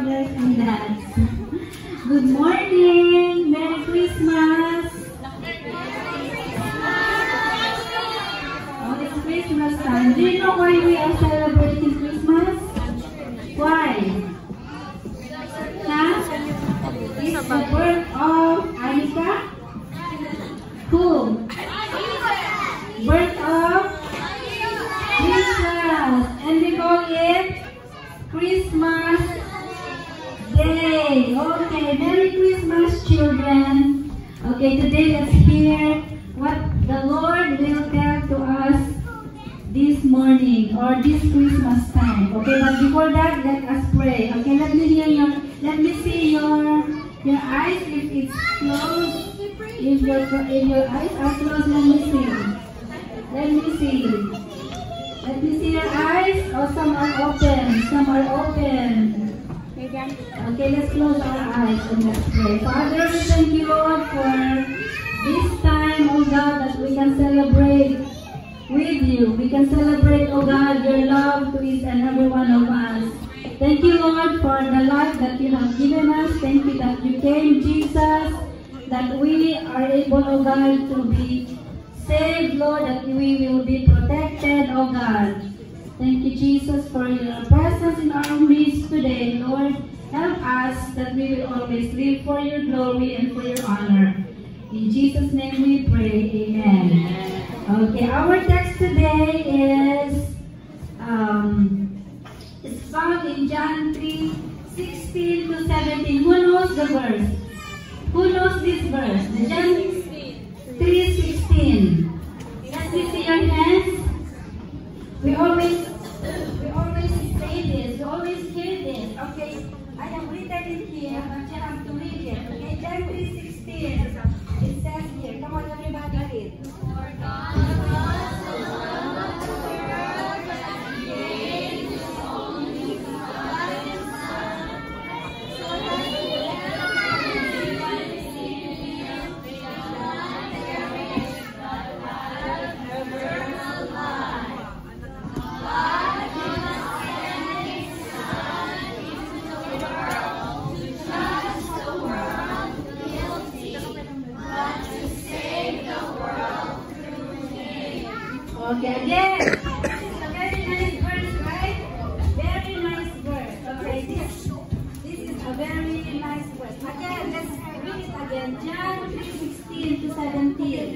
fathers and dads. Good morning! Merry Christmas! Oh, it's Christmas time. Do you know why we are celebrating Christmas? Why? Huh? It's the birth of Anika? Who? Birth of Jesus. And we call it Christmas Day. Okay, Merry Christmas, children. Okay, today let's hear what the Lord will tell to us this morning or this Christmas time. Okay, but before that, let us pray. Okay, let me see your eyes if it's closed. If your eyes are closed, let me see. Let me see. Let me see your eyes. Oh, some are open. Some are open. Okay, let's close our eyes and let's pray. Father, we thank you, Lord, for this time, oh God, that we can celebrate with you. We can celebrate, oh God, your love to each and every one of us. Thank you, Lord, for the life that you have given us. Thank you that you came, Jesus, that we are able, oh God, to be saved, Lord, that we will be protected, oh God. Thank you, Jesus, for your presence in our midst today, Lord. Help us that we will always live for your glory and for your honor. In Jesus' name we pray, amen. Okay, our text today is found in John 3:16 to 17. Who knows the verse? Who knows this verse? John 3:16. Let me see your hands. We always say this. We always hear this. Okay, I have written it here, but you have to read it. Okay, John 3:16. It says here. Come on, everybody, read. For God loves the world, that He gave His only begotten Son, so that whoever believes in Him shall not perish, but have eternal life. God did not send His Son into the world to judge the world guilty, but to save the world through Him. Okay, again. This is a very nice verse, right? Very nice verse. Okay, this is a very nice verse. Again, let's read it again. John 3:16 to 17.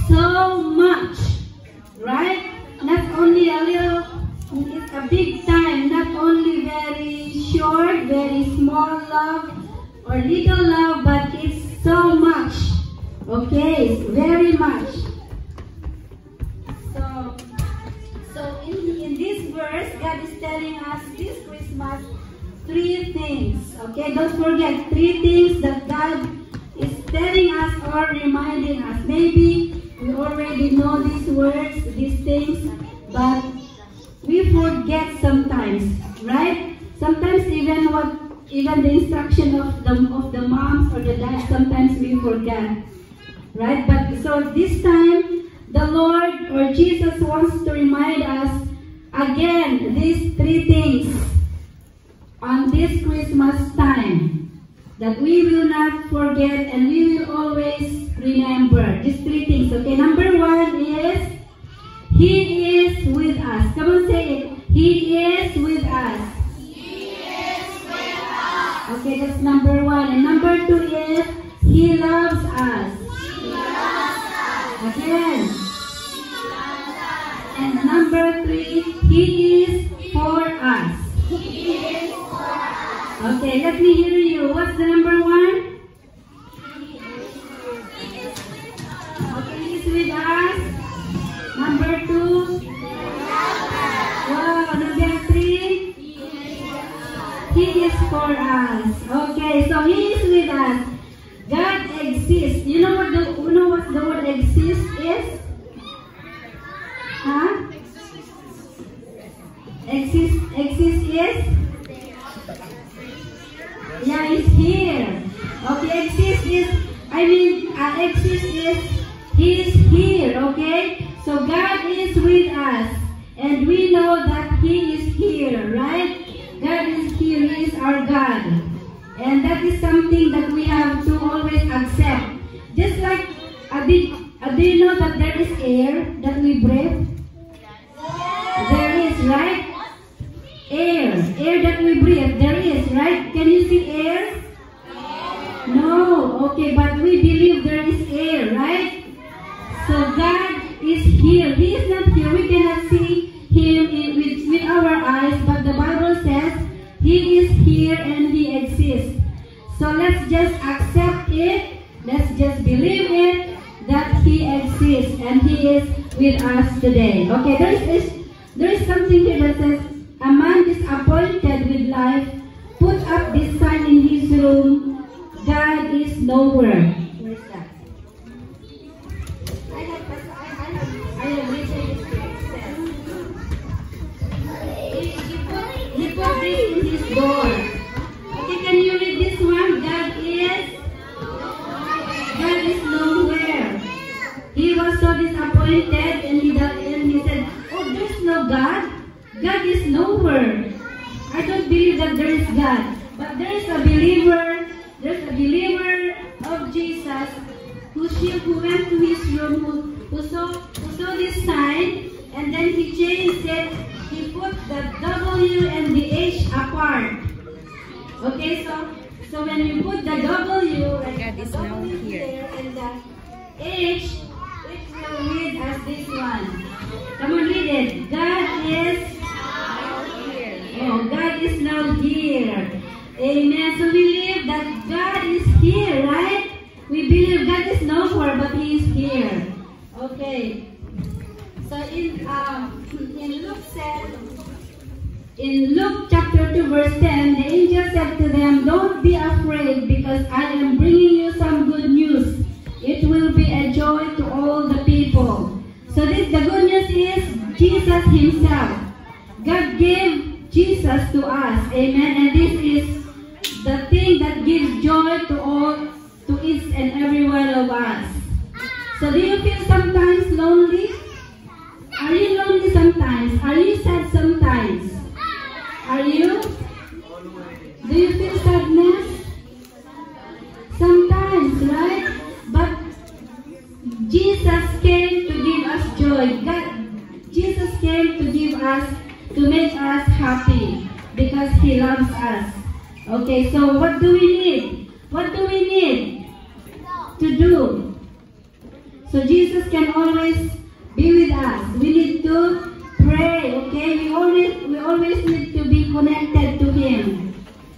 So much, right? Not only a little, it's a big time, not only very short, very small love or little love, but it's so much. Okay, it's very much. So in this verse, God is telling us this Christmas 3 things. Okay, don't forget 3 things that God is telling us or reminding us. Maybe we already know these words, these things, but we forget sometimes, right? Sometimes even the instruction of the moms or the dads, sometimes we forget, right? But so this time, the Lord or Jesus wants to remind us again these 3 things on this Christmas time, that we will not forget and we will always remember these 3 things. Okay, number 1 is He is with us. Come on, say it. He is with us. He is with us. Okay, that's number 1. And number 2 is He loves us. He loves us. Again. He loves us. And number 3, He is for us. He is for us. Okay, let me hear you. What's the number 1? Okay, for us. Okay, so He is with us. God exists. You know what the word exist is? Huh? Exist is? Yeah, it's here. Okay, exist is, exist is, He is here, okay? So God is with us. And we know that He is here, right? God is here. He is our God. And that is something that we have to always accept. Just like, do you know that there is air that we breathe? There is, right? Air that we breathe. There is, right? Can you see air? No. Okay, but we believe there is air, right? So God is here. He is not here. We cannot see Him with our eyes, but the Bible says He is here and He exists. So let's just accept it. Let's just believe it that He exists and He is with us today. Okay, there is something here that says, a man is appointed with life, put up this sign in his room, God is nowhere. Where is that? I have written this text. He put this in his door. Okay, can you read this one? God is nowhere. He was so disappointed and he said, oh, there's no God. God is nowhere. I don't believe that there is God. But there is a believer of Jesus who went to his room, who saw this sign, and then he changed it. He put the W and the H apart. Okay, so when you put the W, like God is the now W here. there and the H, it will read as this one. Come on, read it. God is God is now here. Amen. So we believe that God is here, right? We believe God is nowhere, but He is here. Okay. So in Luke chapter 2 verse 10, the angel said to them, don't be afraid, because I am bringing you some good news. It will be a joy to all the people. So the good news is Jesus Himself. God gave Jesus to us. Amen. And this is the thing that gives joy to each and every one of us. So do you feel sometimes lonely? Are you lonely sometimes? Are you sad sometimes? Are you? Do you feel sadness? Sometimes, right? But Jesus came to give us joy. Jesus came to make us happy because He loves us. Okay, so what do we need? What do we need to do? So Jesus can always be with us. We need to pray, okay? We always need to be connected to Him.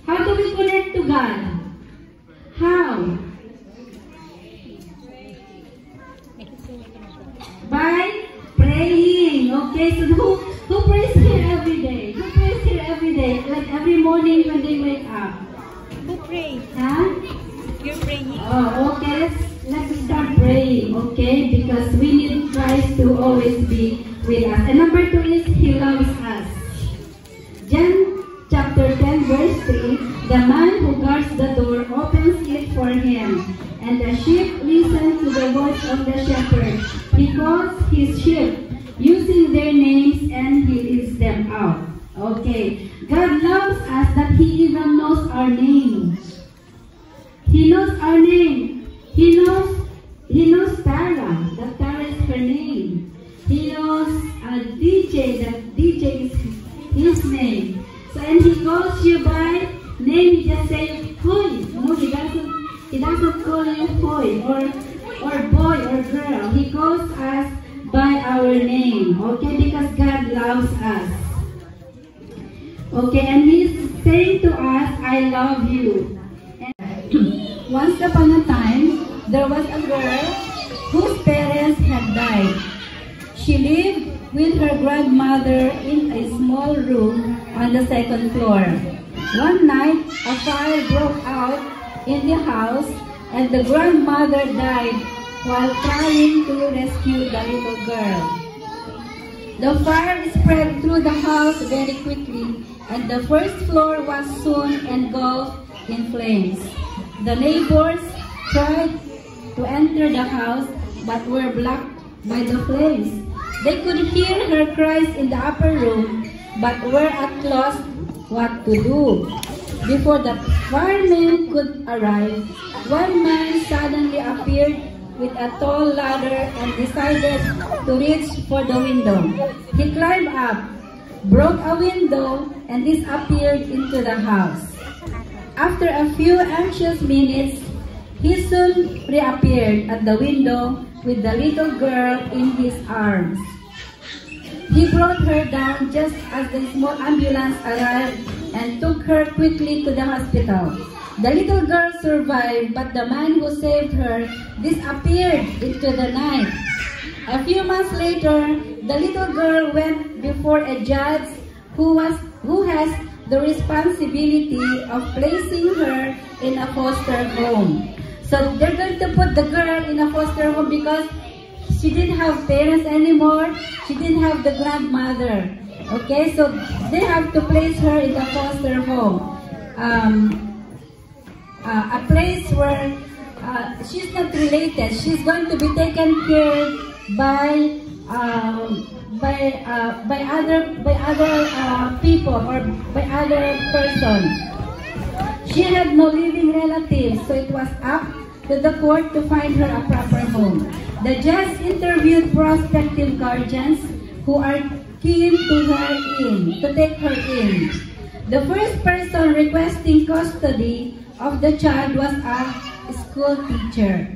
How do we connect to God? How? By praying. Okay, so who prays here every day? Who prays here every day? Like every morning when they wake up? Who prays? Huh? You're praying? Oh, okay. Let's start praying, okay? Because we need Christ to always be with us. And number 2 is He loves us. John chapter 10 verse 3, the man who guards the door opens it for him, and the sheep listen to the voice of the shepherd. He calls his sheep using their names and He leads them out. Okay. God loves us that He even knows our name. He knows our name. He knows Tara. That Tara is her name. He knows DJ. That DJ is his name. So and He calls you by name. He just says Hoy. No, He doesn't call you Hoy or boy or girl. He calls us by our name. Okay, because God loves us. Okay, and He's saying to us, I love you. Once upon a time, there was a girl whose parents had died. She lived with her grandmother in a small room on the second floor. One night, a fire broke out in the house and the grandmother died while trying to rescue the little girl. The fire spread through the house very quickly and the first floor was soon engulfed in flames. The neighbors tried to enter the house but were blocked by the flames. They could hear her cries in the upper room but were at loss what to do. Before the firemen could arrive, one man suddenly appeared with a tall ladder and decided to reach for the window. He climbed up, broke a window, and disappeared into the house. After a few anxious minutes, he soon reappeared at the window with the little girl in his arms. He brought her down just as the small ambulance arrived and took her quickly to the hospital. The little girl survived, but the man who saved her disappeared into the night. A few months later, the little girl went before a judge who has the responsibility of placing her in a foster home. So they're going to put the girl in a foster home because she didn't have parents anymore. She didn't have the grandmother. Okay, so they have to place her in a foster home. A place where she's not related. She's going to be taken care by other people or by other person. She had no living relatives, so it was up to the court to find her a proper home. The judge interviewed prospective guardians who are keen to take her in. The first person requesting custody of the child was a school teacher.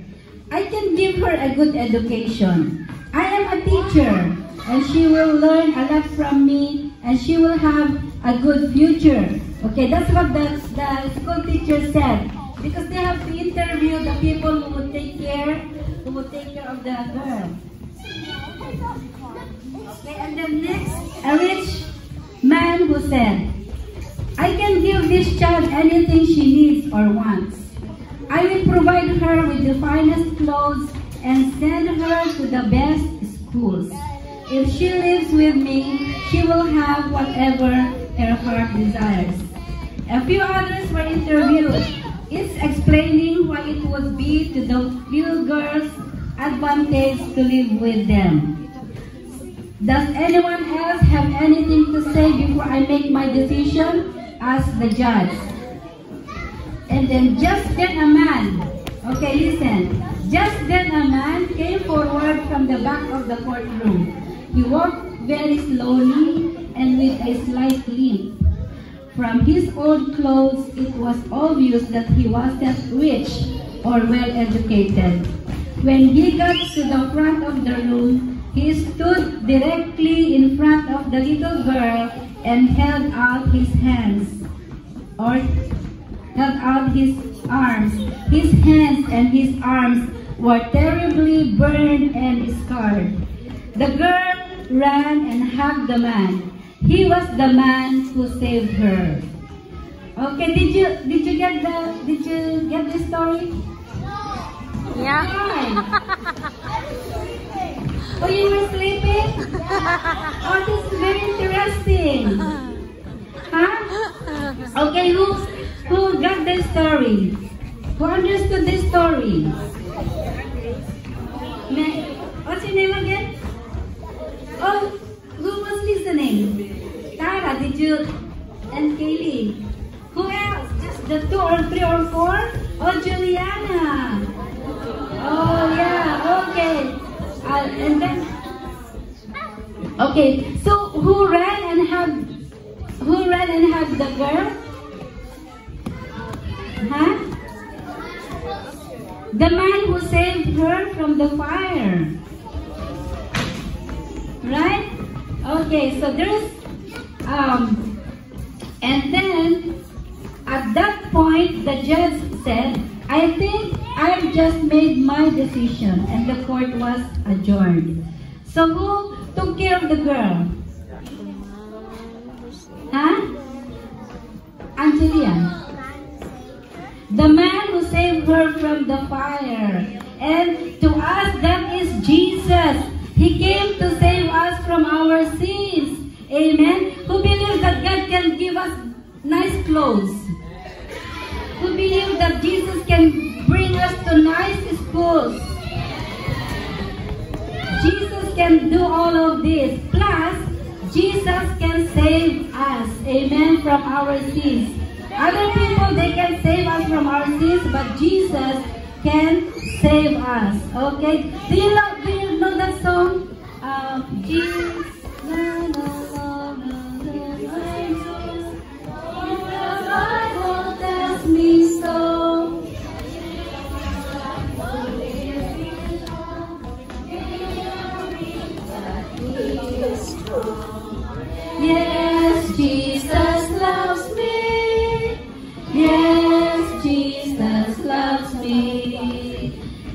I can give her a good education. I am a teacher, and she will learn a lot from me, and she will have a good future. Okay, that's what the school teacher said. Because they have to interview the people who would take care of the girl. Okay, and then next, a rich man who said, I can give this child anything she needs or wants. I will provide her with the finest clothes and send her to the best schools. If she lives with me, she will have whatever her heart desires. A few others were interviewed, each explaining why it would be to the little girl's advantage to live with them. Does anyone else have anything to say before I make my decision? Asked the judge. And then just then a man, okay, listen. Just then a man came forward from the back of the courtroom. He walked very slowly and with a slight limp. From his old clothes, it was obvious that he wasn't rich or well educated. When he got to the front of the room, he stood directly in front of the little girl and held out his hands, or held out his arms. His hands and his arms were terribly burned and scarred. The girl ran and hugged the man. He was the man who saved her. Okay, did you get the story? Yeah. Oh, you were sleeping? Oh, this is very interesting. Huh? Okay, who got the story? Who understood this story? What's your name again? Oh, who was listening? Tara, did you? And Kaylee. Who else? Just the 2 or 3 or 4? Oh, Juliana. Oh, yeah, okay. And then, okay, so who ran and hugged the girl? Huh? The man who saved her from the fire. Right? Okay, so there's, and then at that point, the judge said, I think I've just made my decision, and the court was adjourned. So who took care of the girl? Huh? Angelia. The man who saved her from the fire. And to us, that is Jesus. He came to save us from our sins. Amen. Who believes that God can give us nice clothes? Who believes that Jesus can bring us to nice schools? Jesus can do all of this. Plus, Jesus can save us. Amen. From our sins. Other people, they can save us from our sins, but Jesus can save us. Okay? Do you know that song? Jesus, the Bible tells me so. Yes, Jesus loves me. Yes, Jesus loves me.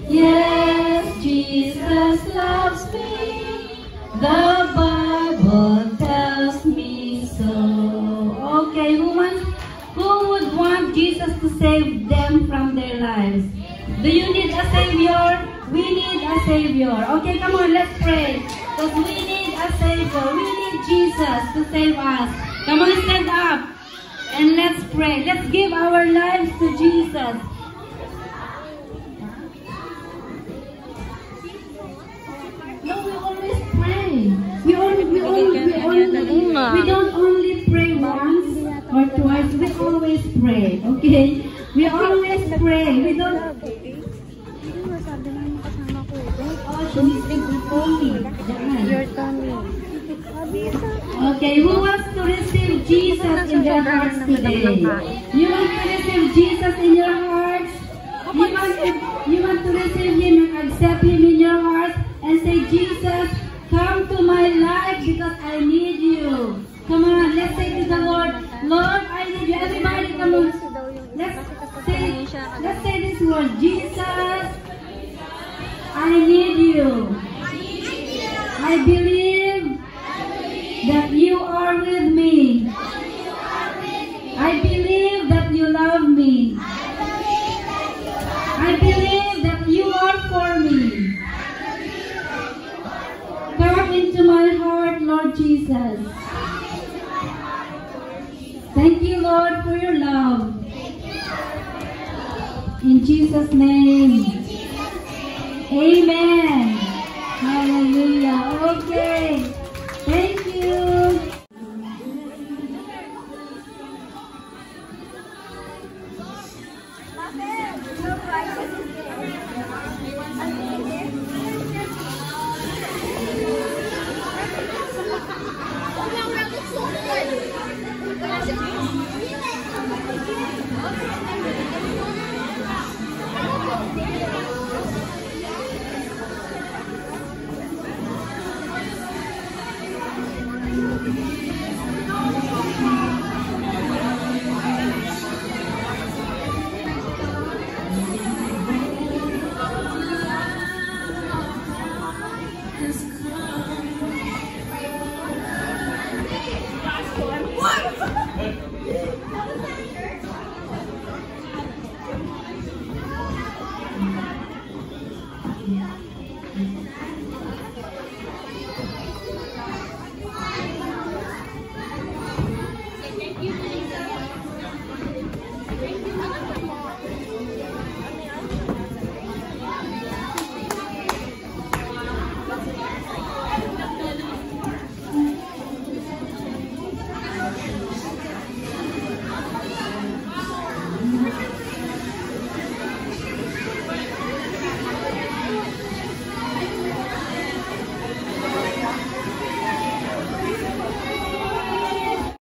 Yes, Jesus loves me. The Bible tells me so. Okay, who would want Jesus to save them from their lives? Do you need a Savior? We need a Savior. Okay, come on, let's pray. Because we need a Savior. We need Jesus to save us. Come on, stand up. And let's pray. Let's give our lives to Jesus. No, we always pray. We don't only pray once or twice. We always pray. Okay? We always pray. We don't. Your tummy. Okay, who wants to receive Jesus in their hearts today? You want to receive Jesus in your hearts? You want to receive Him and accept Him in your heart and say, Jesus, come to my life because I need you. Come on, let's say to the Lord, Lord, I need you. Everybody, come on. Let's say this word, Jesus, I need you. I believe that you are with me. I believe that you love me. I believe that you are for me. Come into my heart, Lord Jesus. Thank you, Lord, for your love. In Jesus' name. Amen. Hallelujah. Okay. Thank you.